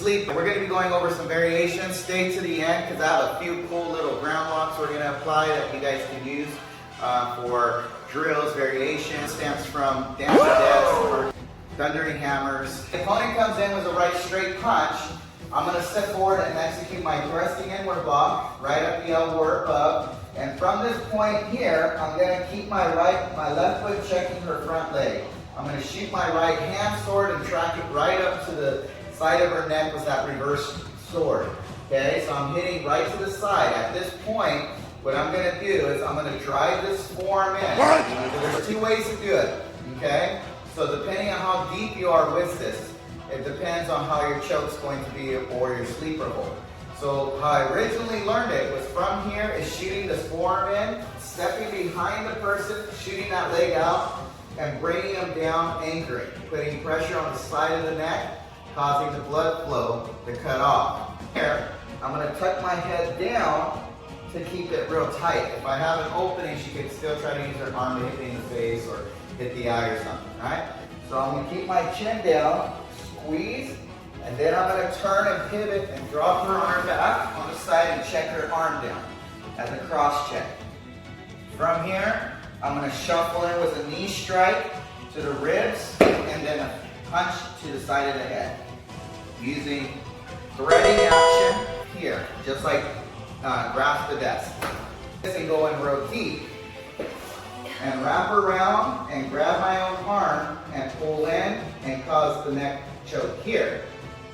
sleep. We're going to be going over some variations. Stay to the end because I have a few cool little ground locks we're going to apply that you guys can use for drills, variations, stamps from dance to death, or thundering hammers. The opponent comes in with a right straight punch. I'm going to step forward and execute my thrusting inward block, right up the elbow or above. And from this point here, I'm going to keep my left foot checking her front leg. I'm going to shoot my right hand sword and track it right up to the side of her neck with that reverse sword. Okay, so I'm hitting right to the side. At this point, what I'm going to do is I'm going to drive this forearm in. There's two ways to do it. Okay, so depending on how deep you are with this, it depends on how your choke's going to be or your sleeper hold. So how I originally learned it was from here is shooting this forearm in, stepping behind the person, shooting that leg out, and bringing them down, anchoring, putting pressure on the side of the neck, causing the blood flow to cut off. Here, I'm going to tuck my head down to keep it real tight. If I have an opening, she can still try to use her arm to hit me in the face or hit the eye or something, right? So I'm going to keep my chin down, squeeze, and then I'm going to turn and pivot and drop her arm back on the side and check her arm down as a cross check. From here, I'm going to shuffle in with a knee strike to the ribs and then a punch to the side of the head. Using threading action here, just like grasp the desk. And go in real deep and wrap around and grab my own arm and pull in and cause the neck choke here.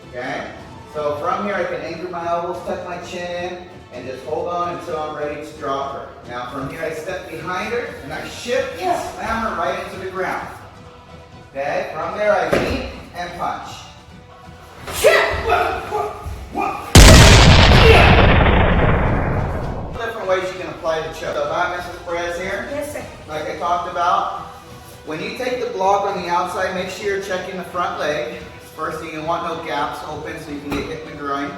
Okay? So from here I can anchor my elbows, tuck my chin in, and just hold on until I'm ready to drop her. Now from here I step behind her and I shift and slam her right into the ground. Okay? From there I beat and punch. Different ways you can apply the choke. So if I'm Mrs. Perez here, yes, sir. Like I talked about, when you take the block on the outside, make sure you're checking the front leg. First thing, you want no gaps open so you can get hit in the groin.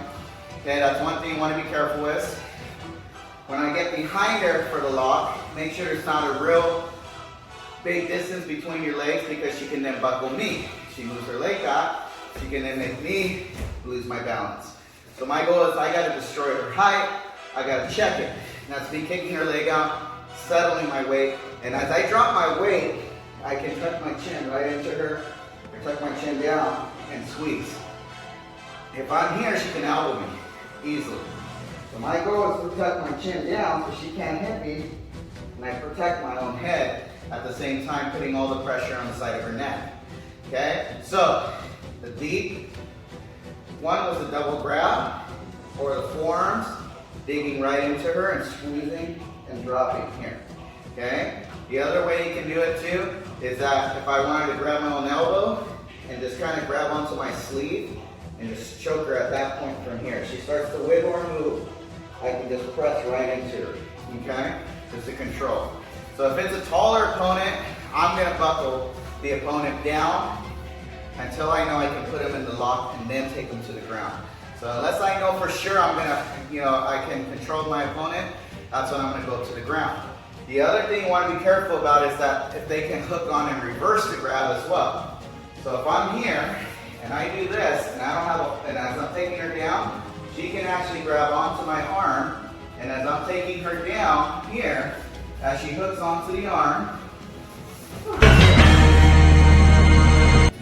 Okay, that's one thing you want to be careful with. When I get behind her for the lock, make sure there's not a real big distance between your legs because she can then buckle me. She moves her leg back, she can then make me lose my balance. So my goal is I got to destroy her height, I got to check it. And that's me kicking her leg out, settling my weight, and as I drop my weight, I can tuck my chin right into her, or tuck my chin down and squeeze. If I'm here, she can elbow me easily. So my goal is to tuck my chin down so she can't hit me, and I protect my own head at the same time putting all the pressure on the side of her neck. Okay, so the deep one was a double grab, or the forearms, digging right into her and squeezing and dropping here. Okay, the other way you can do it too is that if I wanted to grab my own elbow and just kind of grab onto my sleeve and just choke her at that point from here. She starts to wiggle or move, I can just press right into her, okay? Just to control. So if it's a taller opponent, I'm gonna buckle the opponent down until I know I can put him in the lock and then take him to the ground. So unless I know for sure I'm gonna, I can control my opponent, that's when I'm gonna go to the ground. The other thing you want to be careful about is that if they can hook on and reverse the grab as well. So if I'm here and I do this and I don't have and as I'm taking her down, she can actually grab onto my arm, and as I'm taking her down here, as she hooks onto the arm,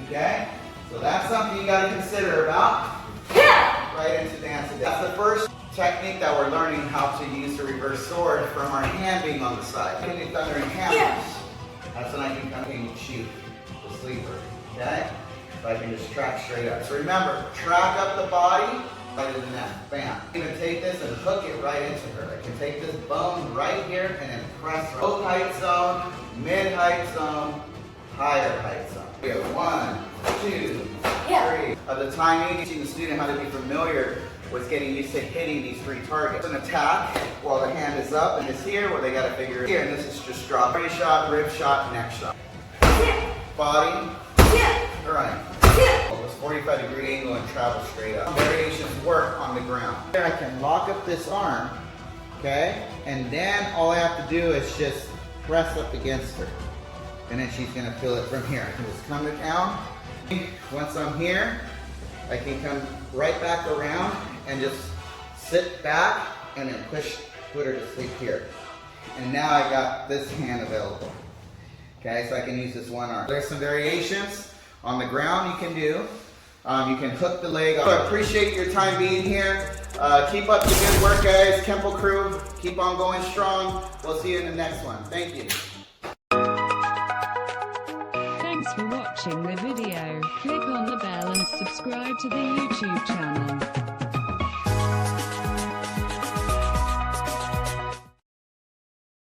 okay? So that's something you got to consider about right into dance. That's the first technique that we're learning how to use the reverse sword from our hand being on the side. I can do thundering hammers. That's when I can come in and shoot the sleeper. Okay? So I can just track straight up. So remember, track up the body, right in the neck. Bam. I'm going to take this and hook it right into her. I can take this bone right here and then press her. Low height zone, mid height zone, higher height zone. Here, 1, 2, 3. Of the timing, teaching the student how to be familiar with getting used to hitting these 3 targets. An attack while the hand is up, and it's here where they got to figure it here, and this is just drop. Body shot, rib shot, neck shot. Body, right. This 45-degree angle and travel straight up. Variations work on the ground. Here I can lock up this arm, okay? And then all I have to do is just press up against her. And then she's gonna feel it from here. I can just come it down. Once I'm here, I can come right back around and just sit back and then put her to sleep here. And now I got this hand available. Okay, so I can use this one arm. There's some variations on the ground you can do. You can hook the leg up. I appreciate your time being here. Keep up the good work, guys. Kenpo crew, keep on going strong. We'll see you in the next one. Thank you. Thanks for watching the video. Click on the bell and subscribe to the YouTube channel.